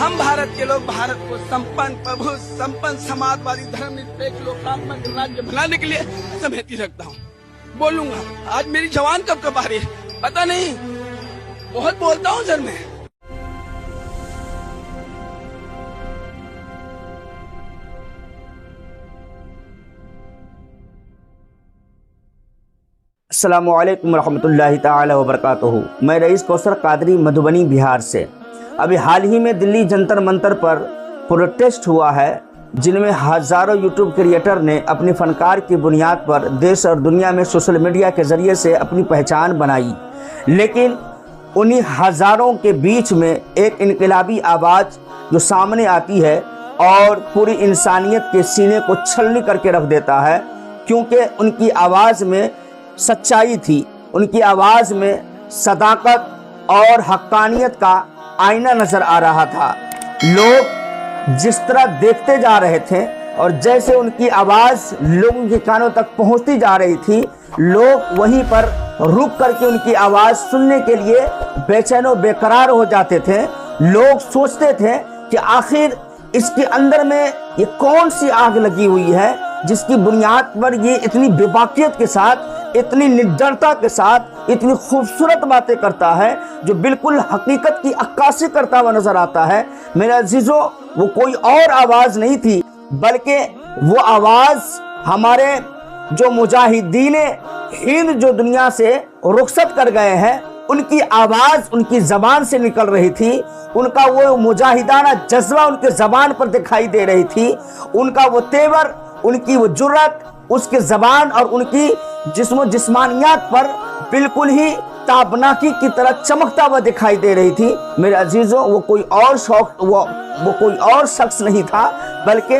हम भारत के लोग भारत को संपन्न प्रभु संपन्न समाजवादी धर्मनिरपेक्ष लोकतांत्रिक गणराज्य बनाने के लिए सहमति रखता हूँ। बोलूंगा। आज मेरी जवान कब कब आ रही है पता नहीं, बहुत बोलता हूँ सर मैं। अस्सलामुअलैकुम रहमतुल्लाहि ताला व बरकातुहू। मैं रईस कौसर कादरी मधुबनी बिहार से। अभी हाल ही में दिल्ली जंतर मंतर पर प्रोटेस्ट हुआ है, जिनमें हज़ारों यूट्यूब क्रिएटर ने अपनी फनकार की बुनियाद पर देश और दुनिया में सोशल मीडिया के ज़रिए से अपनी पहचान बनाई। लेकिन उन्हीं हज़ारों के बीच में एक इनकलाबी आवाज़ जो सामने आती है और पूरी इंसानियत के सीने को छलनी करके रख देता है, क्योंकि उनकी आवाज़ में सच्चाई थी, उनकी आवाज़ में सदाकत और हक्कानियत का आईना नज़र आ रहा था। लोग जिस तरह देखते जा रहे थे और जैसे उनकी आवाज़ लोगों के कानों तक पहुंचती जा रही थी, लोग वहीं पर रुक करके उनकी आवाज़ सुनने के लिए बेचैन बेकरार हो जाते थे। लोग सोचते थे कि आखिर इसके अंदर में ये कौन सी आग लगी हुई है जिसकी बुनियाद पर ये इतनी बेबाकियत के साथ, इतनी निर्जरता के साथ इतनी खूबसूरत बातें करता है, जो बिल्कुल हकीकत की अक्कासी करता हुआ नजर आता है। मेरे अजीजों, वो कोई और आवाज़ नहीं थी, बल्कि वो आवाज़ हमारे जो मुजाहिदीन हिंद जो दुनिया से रुखसत कर गए हैं, उनकी आवाज़ उनकी ज़बान से निकल रही थी। उनका वो मुजाहिदाना जज्बा उनके ज़बान पर दिखाई दे रही थी। उनका वो तेवर, उनकी वो जुर्रत उसके ज़बान और उनकी जिस्मानियात पर बिल्कुल ही ताबनाकी की तरह चमकता हुआ दिखाई दे रही थी। मेरे अजीज़ों, वो कोई और शख्स नहीं था, बल्कि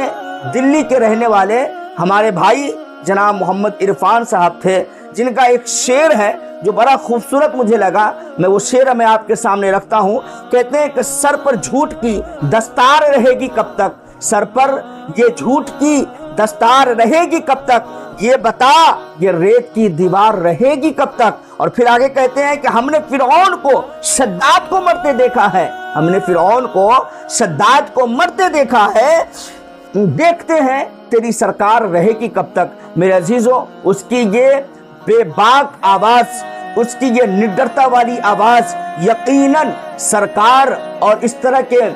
दिल्ली के रहने वाले हमारे भाई जनाब मोहम्मद इरफान साहब थे, जिनका एक शेर है जो बड़ा खूबसूरत मुझे लगा। मैं वो शेर मैं आपके सामने रखता हूँ। कहते हैं कि सर पर झूठ की दस्तार रहेगी कब तक, सर पर ये झूठ की दस्तार रहेगी कब तक, ये बता ये रेत की दीवार रहेगी कब तक। और फिर आगे कहते हैं कि हमने फिरौन को शद्दाद को मरते देखा है, हमने फिरौन को शद्दाद को मरते देखा है, देखते हैं तेरी सरकार रहेगी कब तक। मेरे अजीजों, उसकी ये बेबाक आवाज़, उसकी ये निडरता वाली आवाज़ यकीनन सरकार और इस तरह के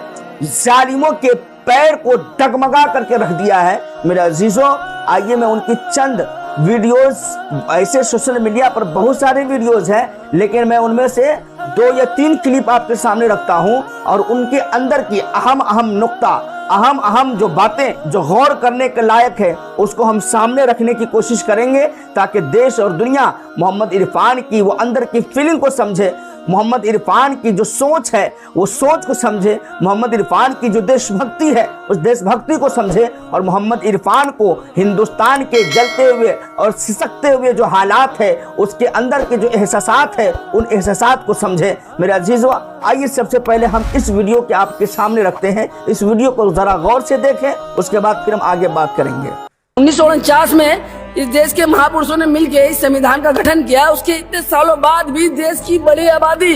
जालिमों के पैर को डगमगा करके रख दिया है। मेरे अजीजों, आइए मैं उनकी चंद वीडियोस, ऐसे सोशल मीडिया पर बहुत सारे वीडियोस हैं, लेकिन मैं उनमें से 2 या 3 क्लिप आपके सामने रखता हूं और उनके अंदर की अहम नुक्ता, अहम जो बातें जो गौर करने के लायक है, उसको हम सामने रखने की कोशिश करेंगे, ताकि देश और दुनिया मोहम्मद इरफान की वो अंदर की फीलिंग को समझे, मोहम्मद इरफान की जो सोच है वो सोच को समझे, मोहम्मद इरफान की जो देशभक्ति है उस देशभक्ति को समझे, और मोहम्मद इरफान को हिंदुस्तान के जलते हुए और सिसकते हुए जो हालात है उसके अंदर के जो एहसासात है उन एहसासात को समझे। मेरे अजीजों, आइए सबसे पहले हम इस वीडियो के आपके सामने रखते हैं। इस वीडियो को जरा गौर से देखें, उसके बाद फिर हम आगे बात करेंगे। 1949 में इस देश के महापुरुषों ने मिलकर इस संविधान का गठन किया। उसके इतने सालों बाद भी देश की बड़ी आबादी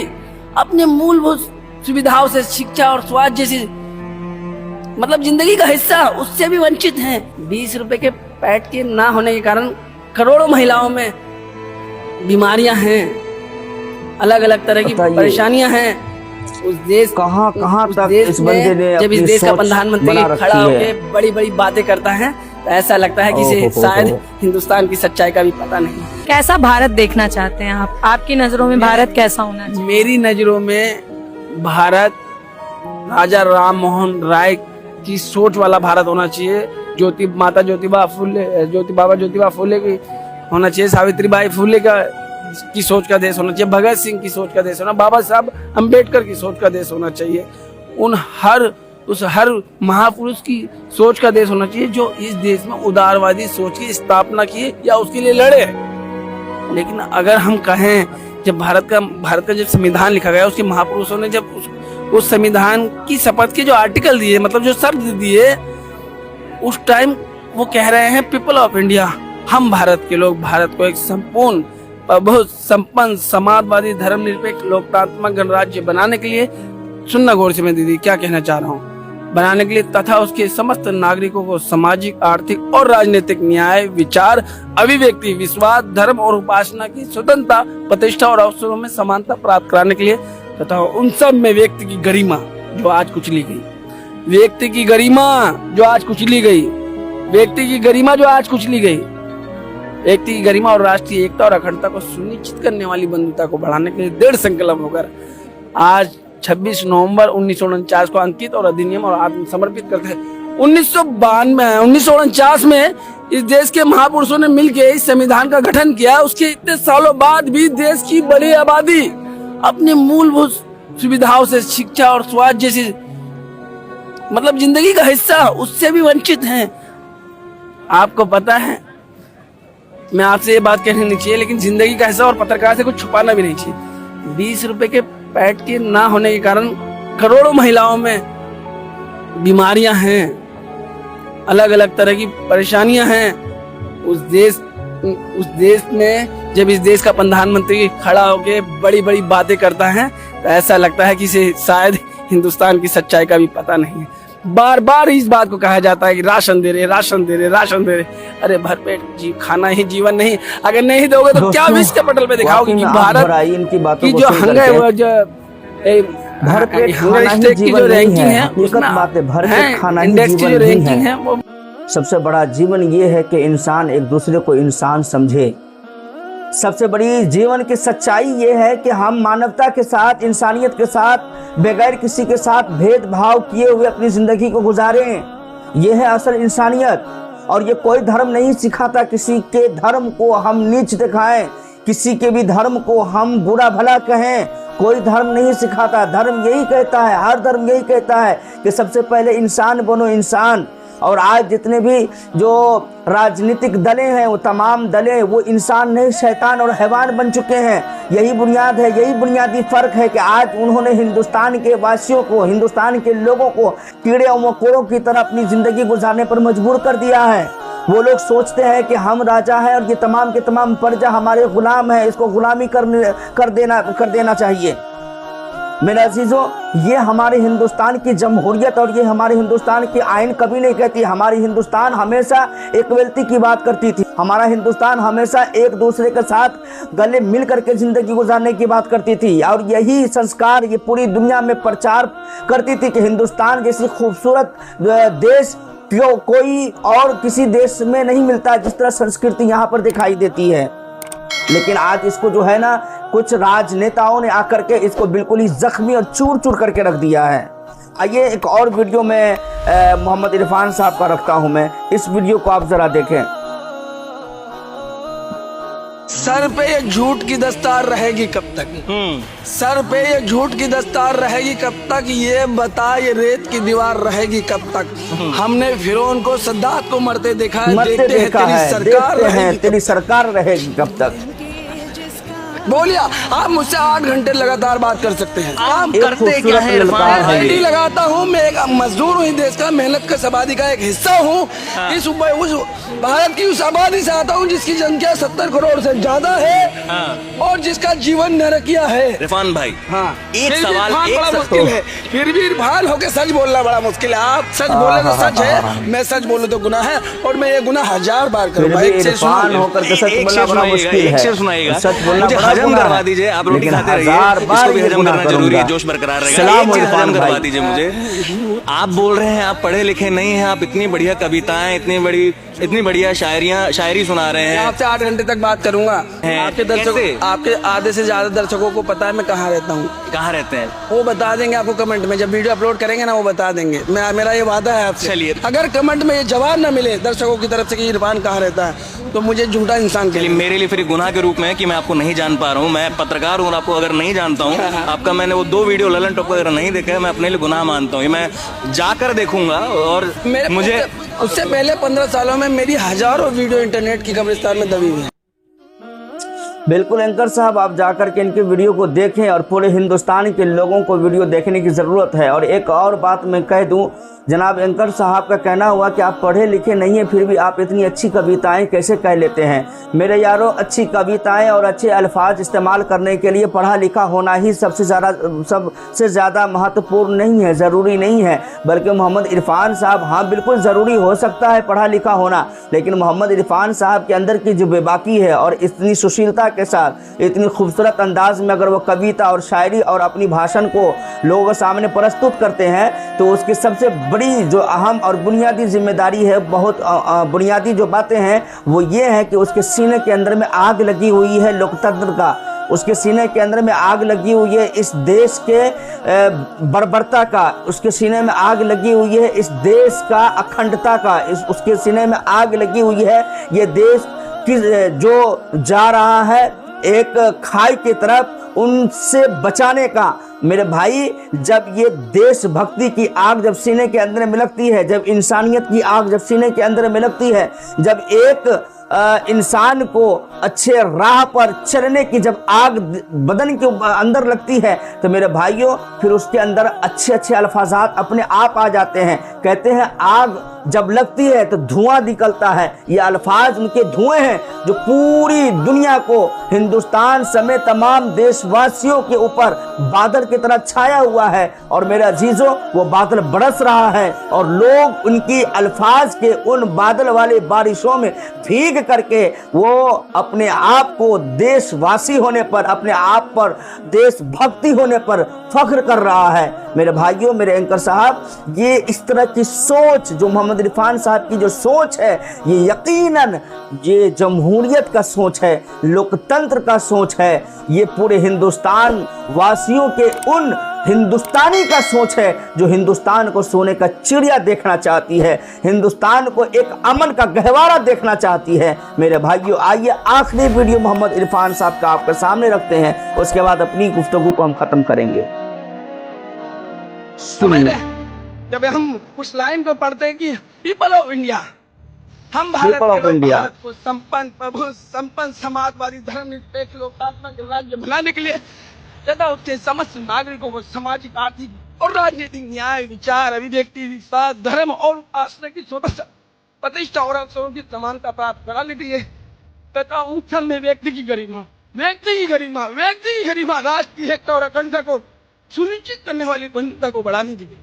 अपने मूलभूत सुविधाओं से, शिक्षा और स्वास्थ्य जैसी मतलब जिंदगी का हिस्सा, उससे भी वंचित हैं। 20 रुपए के पैड के ना होने के कारण करोड़ों महिलाओं में बीमारियां हैं, अलग अलग तरह की परेशानियां हैं। उस देश कहाँ तक इस बंदे ने जब इस देश का प्रधानमंत्री खड़ा होकर बड़ी बड़ी बातें करता है, तो ऐसा लगता है कि इसे शायद हिंदुस्तान की सच्चाई का भी पता नहीं। कैसा भारत देखना चाहते हैं आप? आपकी नजरों में भारत कैसा होना चाहिए? मेरी नजरों में भारत राजा राम मोहन राय की सोच वाला भारत होना चाहिए। माता ज्योतिबा फुले की होना चाहिए, सावित्रीबाई फुले की सोच का देश होना चाहिए, भगत सिंह की सोच का देश होना, बाबा साहब अम्बेडकर की सोच का देश होना चाहिए। उस हर महापुरुष की सोच का देश होना चाहिए जो इस देश में उदारवादी सोच की स्थापना की या उसके लिए लड़े। लेकिन अगर हम कहें, जब भारत का जब संविधान लिखा गया, उसके महापुरुषों ने जब उस संविधान की शपथ के जो आर्टिकल दिए, मतलब जो शब्द दिए, उस टाइम वो कह रहे हैं पीपल ऑफ इंडिया, हम भारत के लोग भारत को एक संपूर्ण बहुत संपन्न समाजवादी धर्मनिरपेक्ष लोकतांत्रिक गणराज्य बनाने के लिए सुनना गौर से मैं दीदी क्या कहना चाह रहा हूँ, बनाने के लिए तथा उसके समस्त नागरिकों को सामाजिक, आर्थिक और राजनीतिक न्याय, विचार, अभिव्यक्ति, विश्वास, धर्म और उपासना की स्वतंत्रता, प्रतिष्ठा और अवसरों में समानता प्राप्त कराने के लिए तथा उन सब में व्यक्ति की गरिमा जो आज कुचली गई, व्यक्ति की गरिमा जो आज कुचली गई, व्यक्ति की गरिमा जो आज कुचली गई, व्यक्ति की गरिमा और राष्ट्रीय एकता और अखंडता को सुनिश्चित करने वाली बंधुता को बढ़ाने के लिए दृढ़ संकल्प होकर आज 26 नवंबर 1949 को अंकित और अधिनियम और आत्मसमर्पित करते हैं। 1949 में इस देश के महापुरुषों ने मिलकर इस संविधान का गठन किया। उसके इतने सालों बाद भी देश की बड़ी आबादी अपनी मूलभूत सुविधाओं से, शिक्षा और स्वास्थ्य जैसी मतलब जिंदगी का हिस्सा उससे भी वंचित हैं। आपको पता है, मैं आपसे ये बात कहनी नहीं चाहिए, लेकिन जिंदगी का हिस्सा और पत्रकार से कुछ छुपाना भी नहीं चाहिए। 20 रुपए के पैट के ना होने के कारण करोड़ों महिलाओं में बीमारियां हैं, अलग अलग तरह की परेशानियां हैं। उस देश में जब इस देश का प्रधानमंत्री खड़ा होकर बड़ी बड़ी बातें करता है तो ऐसा लगता है कि इसे शायद हिंदुस्तान की सच्चाई का भी पता नहीं है। बार बार इस बात को कहा जाता है कि राशन दे रहे, राशन दे रहे, राशन दे रहे। अरे भरपेट खाना ही जीवन नहीं, अगर नहीं दोगे तो क्या विश्व के पटल पे दिखाओगे कि भारत की जो हंगर की जो रैंकिंग है, इंडेक्स की जो रैंकिंग है वो सबसे बड़ा जीवन ये है कि इंसान एक दूसरे को इंसान समझे। सबसे बड़ी जीवन की सच्चाई ये है कि हम मानवता के साथ, इंसानियत के साथ, बगैर किसी के साथ भेदभाव किए हुए अपनी जिंदगी को गुजारें। ये है असल इंसानियत। और ये कोई धर्म नहीं सिखाता किसी के धर्म को हम नीच दिखाएं, किसी के भी धर्म को हम बुरा भला कहें। कोई धर्म नहीं सिखाता। धर्म यही कहता है, हर धर्म यही कहता है कि सबसे पहले इंसान बनो, इंसान। और आज जितने भी जो राजनीतिक दलें हैं, वो तमाम दलें वो इंसान नहीं, शैतान और हैवान बन चुके हैं। यही बुनियाद है, यही बुनियादी फर्क है कि आज उन्होंने हिंदुस्तान के वासियों को, हिंदुस्तान के लोगों को कीड़े और मकोड़ों की तरह अपनी जिंदगी गुजारने पर मजबूर कर दिया है। वो लोग सोचते हैं कि हम राजा हैं और ये तमाम के तमाम प्रजा हमारे गुलाम है, इसको गुलामी कर देना चाहिए। मेरे अजीजों, ये हमारे हिंदुस्तान की जमहूरियत और ये हमारे हिंदुस्तान की आइन कभी नहीं कहती। हमारी हिंदुस्तान हमेशा इक्वलिटी की बात करती थी। हमारा हिंदुस्तान हमेशा एक दूसरे के साथ गले मिल करके जिंदगी गुजारने की बात करती थी। और यही संस्कार ये पूरी दुनिया में प्रचार करती थी कि हिंदुस्तान जैसी खूबसूरत देश कोई और किसी देश में नहीं मिलता, जिस तरह संस्कृति यहाँ पर दिखाई देती है। लेकिन आज इसको जो है ना, कुछ राजनेताओं ने आकर के इसको बिल्कुल ही जख्मी और चूर चूर करके रख दिया है। आइए एक और वीडियो में मोहम्मद इरफान साहब का रखता हूं मैं, इस वीडियो को आप जरा देखें। सर पे ये झूठ की दस्तार रहेगी कब तक? सर पे ये झूठ की दस्तार रहेगी कब तक? ये बता, ये रेत की दीवार रहेगी कब तक? हमने फिरौन को, सद्दात को मरते देखा है, देखते हैं तेरी सरकार रहेगी कब तक? बोलिए, आप मुझसे 8 घंटे लगातार बात कर सकते हैं। आप करते क्या है? आईडी लगाता हूँ, मैं एक मजदूर हूँ, देश का मेहनत का आबादी का एक हिस्सा हूँ। इस भारत की उस आबादी से आता हूँ जिसकी जनसंख्या 70 करोड़ से ज्यादा है और जिसका जीवन नरकिया है। इरफान भाई, हाँ, एक सवाल बड़ा मुश्किल है, फिर भी इरफान होके सच बोलना बड़ा मुश्किल है। आप सच बोले तो सच है, मैं सच बोलूं तो गुनाह है, और मैं ये गुनाह 1000 बार करूंगा। इरफान होकर के सच बोलना बड़ा मुश्किल है। सच बोलना हजम करवा दीजिए, आप रोटी खाते रहिए, इसको भी हजम करना जरूरी है, जोश बरकरार रहेगा। एक चीज हजम करवा दीजिए मुझे। आप बोल रहे हैं आप पढ़े लिखे नहीं हैं, आप इतनी बढ़िया कविताएं, इतनी बढ़िया शायरी सुना रहे हैं। आपसे 8 घंटे तक बात करूंगा। आपके दर्शकों, आपके आधे से ज्यादा दर्शकों को पता है मैं कहाँ रहता हूँ। कहाँ रहते हैं वो बता देंगे आपको कमेंट में, जब वीडियो अपलोड करेंगे ना वो बता देंगे। मेरा ये वादा है आपसे। चलिए, अगर कमेंट में ये जवाब न मिले दर्शकों की तरफ से कि इरफान कहाँ रहता है, तो मुझे झूठा इंसान के लिए, मेरे लिए फिर गुनाह के रूप में कि मैं आपको नहीं जान पा रहा हूँ। मैं पत्रकार हूँ और आपको अगर नहीं जानता हूँ, आपका मैंने वो 2 वीडियो ललन टॉप वगैरह नहीं देखा है, मैं अपने लिए गुनाह मानता हूँ। मैं जाकर देखूंगा। और मुझे उससे पहले 15 सालों में मेरी हजारों वीडियो इंटरनेट की कब्रिस्तान में दबी हुई है। बिल्कुल एंकर साहब, आप जाकर के इनके वीडियो को देखें और पूरे हिंदुस्तान के लोगों को वीडियो देखने की ज़रूरत है। और एक और बात मैं कह दूं, जनाब एंकर साहब का कहना हुआ कि आप पढ़े लिखे नहीं हैं फिर भी आप इतनी अच्छी कविताएं कैसे कह लेते हैं। मेरे यारों, अच्छी कविताएं और अच्छे अल्फाज इस्तेमाल करने के लिए पढ़ा लिखा होना ही सबसे ज़्यादा महत्वपूर्ण नहीं है, ज़रूरी नहीं है। बल्कि मोहम्मद इरफान साहब, हाँ बिल्कुल ज़रूरी हो सकता है पढ़ा लिखा होना, लेकिन मोहम्मद इरफान साहब के अंदर की जो बेबाकी है और इतनी सुशीलता के साथ इतनी खूबसूरत अंदाज में अगर वो कविता और शायरी और अपनी भाषण को लोगों के सामने प्रस्तुत करते हैं तो उसकी सबसे बड़ी जो अहम और बुनियादी जिम्मेदारी है, बहुत बुनियादी जो बातें हैं वो ये है कि उसके सीने के अंदर में आग लगी हुई है लोकतंत्र का, उसके सीने के अंदर में आग लगी हुई है इस देश के बर्बरता का, उसके सीने में आग लगी हुई है इस देश का अखंडता का, उसके सीने में आग लगी हुई है ये देश जो जा रहा है एक खाई की तरफ, उनसे बचाने का। मेरे भाई, जब ये देशभक्ति की आग जब सीने के अंदर में लगती है, जब इंसानियत की आग जब सीने के अंदर में लगती है, जब एक इंसान को अच्छे राह पर चलने की जब आग बदन के अंदर लगती है तो मेरे भाइयों फिर उसके अंदर अच्छे अच्छे अल्फाजात अपने आप आ जाते हैं। कहते हैं आग जब लगती है तो धुआं निकलता है, ये अल्फाज उनके धुएं हैं जो पूरी दुनिया को, हिंदुस्तान समेत तमाम देशवासियों के ऊपर बादल की तरह छाया हुआ है। और मेरे अजीजों, वो बादल बरस रहा है और लोग उनकी अल्फाज के उन बादल वाले बारिशों में भीग करके वो अपने आप को देशवासी होने पर, अपने आप पर देशभक्ति होने पर फख्र कर रहा है। मेरे भाइयों, मेरे एंकर साहब, ये इस तरह की सोच जो मोहम्मद इरफान साहब की जो सोच है, ये यकीनन ये जमहूरियत का सोच है, लोकतंत्र का सोच है, ये पूरे हिंदुस्तान वासियों के उन हिंदुस्तानी का सोच है जो हिंदुस्तान को सोने का चिड़िया देखना चाहती है, हिंदुस्तान को एक अमन का गहवारा देखना चाहती है। मेरे भाइयों, आइए आखिरी वीडियो मोहम्मद इरफान साहब का आपके सामने रखते हैं, उसके बाद अपनी गुफ्तगू को हम खत्म करेंगे। जब हम उस लाइन को पढ़ते हैं कि पीपल ऑफ इंडिया, हम भारत को संपन्न प्रभु संपन्न समाजवादी धर्मनिरपेक्ष लोकतांत्रिक राज्य बनाने के लिए तथा उसके समस्त नागरिकों को सामाजिक, आर्थिक और राजनीतिक न्याय, विचार, अभिव्यक्ति, विश्वास, धर्म और उपासना की स्वतंत्रता, प्रतिष्ठा और अवसरों की समानता प्राप्त कराने के लिए तथा उन स्थल में व्यक्ति की गरिमा, राष्ट्र की एकता और अखंडता को सुनिश्चित करने वाली बंधुता को बढ़ाने के लिए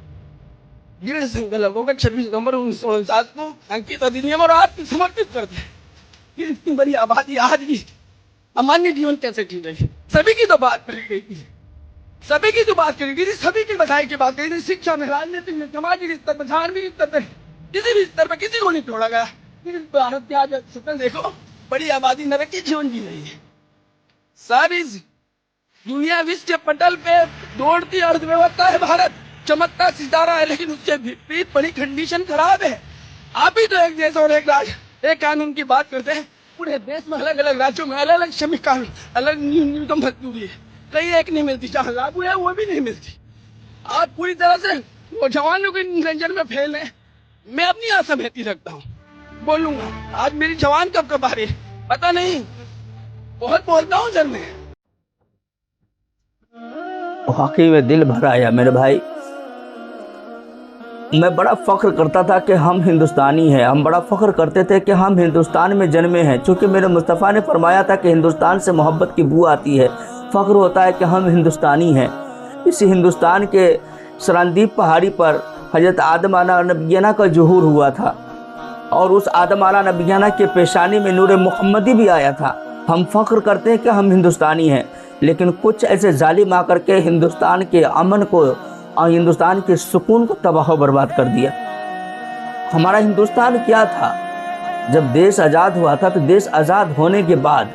दृढ़ संकल्प होकर 26 नवंबर 1949 को अंकित अधिनियम और आज समर्पित करते हैं। इतनी बड़ी आबादी आज भी अमान्य जीवन कैसे जी रही है? सभी की तो बात करी गई थी, सभी की तो बात करी गई थी, सभी की बधाई की बात करी थी। शिक्षा में, राजनीति में, सामाजिक स्तर पर, धार्मिक स्तर पर, किसी भी स्तर पर किसी को नहीं छोड़ा गया। भारत के आज स्वतंत्र देखो, बड़ी आबादी नरक की जीवन जी रही है। सारी दुनिया विश्व के पटल पे दौड़ती अर्थव्यवस्था है भारत, चमकता सितारा है, लेकिन उससे विपरीत बड़ी कंडीशन खराब है। आप ही तो एक देश और एक राज्य, एक कानून की बात करते हैं। पूरे देश में अलग अलग राज्यों में अलग अलग श्रमिक कानून, अलग न्यूनतम मजदूरी है, कहीं एक नहीं मिलती, जहाँ लागू है वो भी नहीं मिलती। आज पूरी तरह से वो जवानों के निरंजन में फैल है। मैं अपनी आशा बेहती रखता हूँ, बोलूंगा। आज मेरी जवान कब आ रही है पता नहीं, बहुत बोलता हूँ सर मैं। वाकई में दिल भर आया मेरे भाई। मैं बड़ा फख्र करता था कि हम हिंदुस्तानी हैं, हम बड़ा फख्र करते थे कि हम हिंदुस्तान में जन्मे हैं, क्योंकि मेरे मुस्तफ़ा ने फरमाया था कि हिंदुस्तान से मोहब्बत की बू आती है। फ़ख्र होता है कि हम हिंदुस्तानी हैं। इस हिंदुस्तान के सरंदीप पहाड़ी पर हज़रत आदम आला नबियाना का ज़ुहूर हुआ था और उस आदम आला नबियाना के पेशानी में नूर मुहम्मदी भी आया था। हम फ़ख्र करते हैं कि हम हिंदुस्तानी हैं, लेकिन कुछ ऐसे जालिम आकर के हिंदुस्तान के अमन को और हिंदुस्तान के सुकून को तबाह बर्बाद कर दिया। हमारा हिंदुस्तान क्या था? जब देश आज़ाद हुआ था तो देश आज़ाद होने के बाद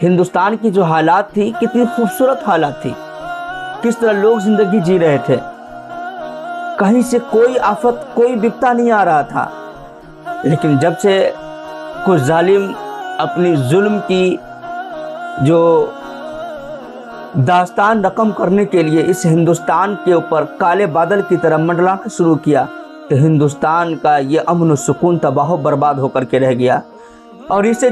हिंदुस्तान की जो हालात थी, कितनी खूबसूरत हालात थी, किस तरह लोग ज़िंदगी जी रहे थे, कहीं से कोई आफत, कोई विपता नहीं आ रहा था। लेकिन जब से कुछ जालिम अपनी जुल्म की जो दास्तान रकम करने के लिए इस हिंदुस्तान के ऊपर काले बादल की तरह मंडलाना शुरू किया, तो हिंदुस्तान का ये अमन और सुकून तबाह बर्बाद होकर के रह गया। और इसे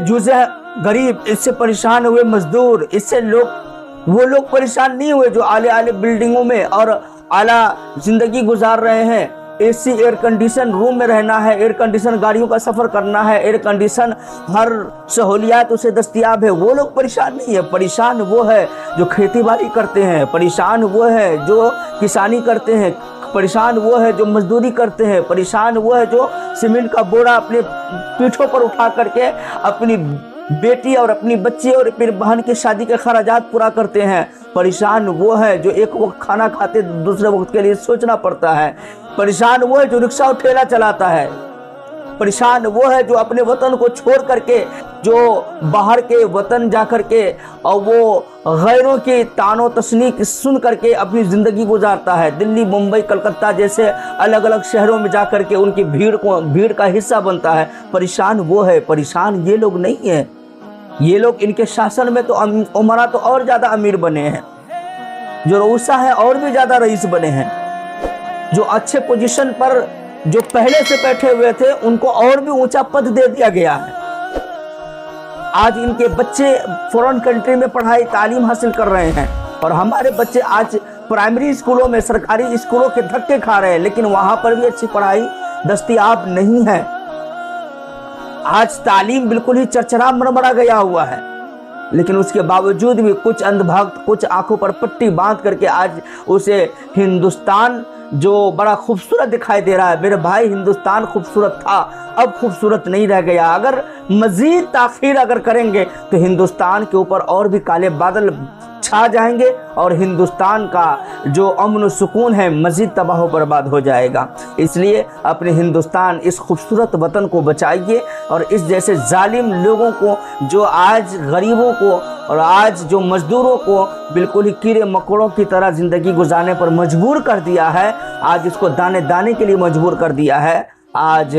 गरीब, इससे परेशान हुए मजदूर, इससे वो लोग परेशान नहीं हुए जो आले आले बिल्डिंगों में और आला जिंदगी गुजार रहे हैं। एसी एयर कंडीशन रूम में रहना है, एयर कंडीशन गाड़ियों का सफर करना है, एयर कंडीशन हर सहूलियात उसे दस्तयाब है, वो लोग परेशान नहीं है। परेशान वो है जो खेती बाड़ी करते हैं, परेशान वो है जो किसानी करते हैं, परेशान वो है जो मजदूरी करते हैं, परेशान वो है जो सीमेंट का बोरा अपने पीठों पर उठा करके अपनी बेटी और अपनी बच्ची और फिर बहन की शादी के खर्चात पूरा करते हैं। परेशान वो है जो एक वक्त खाना खाते दूसरे वक्त के लिए सोचना पड़ता है। परेशान वो है जो रिक्शा और ठेला चलाता है। परेशान वो है जो अपने वतन को छोड़ करके जो बाहर के वतन जा करके और वो गैरों के तानो तशनी सुन करके अपनी ज़िंदगी गुजारता है। दिल्ली, मुंबई, कलकत्ता जैसे अलग अलग शहरों में जा करके उनकी भीड़ का हिस्सा बनता है। परेशान वो है, परेशान ये लोग नहीं है। ये लोग इनके शासन में तो उमरा तो और ज़्यादा अमीर बने हैं, जो रऊसा है और भी ज़्यादा रईस बने हैं, जो अच्छे पोजीशन पर जो पहले से बैठे हुए थे उनको और भी ऊंचा पद दे दिया गया है। आज इनके बच्चे फॉरेन कंट्री में पढ़ाई तालीम हासिल कर रहे हैं और हमारे बच्चे आज प्राइमरी स्कूलों में, सरकारी स्कूलों के धक्के खा रहे हैं, लेकिन वहां पर भी अच्छी पढ़ाई दस्तयाब नहीं है। आज तालीम बिल्कुल ही चरचरा मरमरा गया हुआ है, लेकिन उसके बावजूद भी कुछ अंधभक्त कुछ आंखों पर पट्टी बांध करके आज उसे हिंदुस्तान जो बड़ा खूबसूरत दिखाई दे रहा है। मेरे भाई, हिंदुस्तान खूबसूरत था, अब खूबसूरत नहीं रह गया। अगर मजीद ताखीर अगर करेंगे तो हिंदुस्तान के ऊपर और भी काले बादल छा जाएंगे और हिंदुस्तान का जो अमन और सुकून है मजीद तबाह बर्बाद हो जाएगा। इसलिए अपने हिंदुस्तान, इस खूबसूरत वतन को बचाइए और इस जैसे जालिम लोगों को जो आज गरीबों को और आज जो मजदूरों को बिल्कुल ही कीड़े मकोड़ों की तरह ज़िंदगी गुजारने पर मजबूर कर दिया है, आज इसको दाने दाने के लिए मजबूर कर दिया है। आज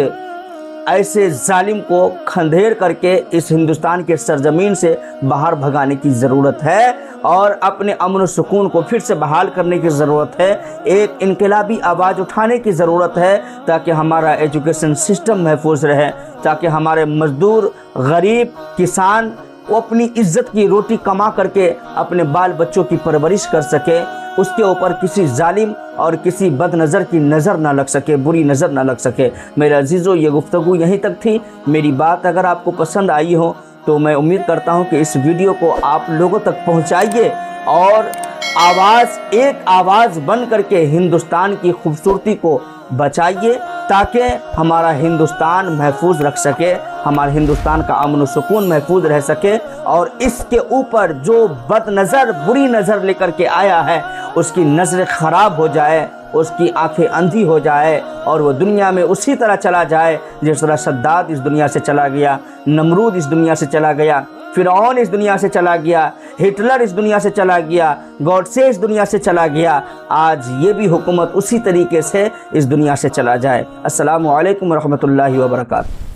ऐसे जालिम को खंडेर करके इस हिंदुस्तान के सरजमीन से बाहर भगाने की ज़रूरत है और अपने अमन सुकून को फिर से बहाल करने की ज़रूरत है। एक इनकलाबी आवाज़ उठाने की ज़रूरत है ताकि हमारा एजुकेशन सिस्टम महफूज रहे, ताकि हमारे मज़दूर, गरीब, किसान वो अपनी इज्जत की रोटी कमा करके अपने बाल बच्चों की परवरिश कर सके, उसके ऊपर किसी जालिम और किसी बदनज़र की नज़र ना लग सके, बुरी नज़र ना लग सके। मेरे अजीज़ों, ये गुफ्तगू यहीं तक थी। मेरी बात अगर आपको पसंद आई हो तो मैं उम्मीद करता हूं कि इस वीडियो को आप लोगों तक पहुंचाइए और एक आवाज़ बन करके हिंदुस्तान की खूबसूरती को बचाइए ताकि हमारा हिंदुस्तान महफूज रख सके, हमारे हिंदुस्तान का अमन सुकून महफूज रह सके और इसके ऊपर जो बदनज़र बुरी नज़र लेकर के आया है उसकी नज़र ख़राब हो जाए, उसकी आंखें अंधी हो जाए और वो दुनिया में उसी तरह चला जाए जिस तरह सद्दात इस दुनिया से चला गया, नमरूद इस दुनिया से चला गया, फिरौन इस दुनिया से चला गया, हिटलर इस दुनिया से चला गया, गॉडसे इस दुनिया से चला गया। आज ये भी हुकूमत उसी तरीके से इस दुनिया से चला जाए। अस्सलामु अलैकुम रहमतुल्लाहि व बरकातहू।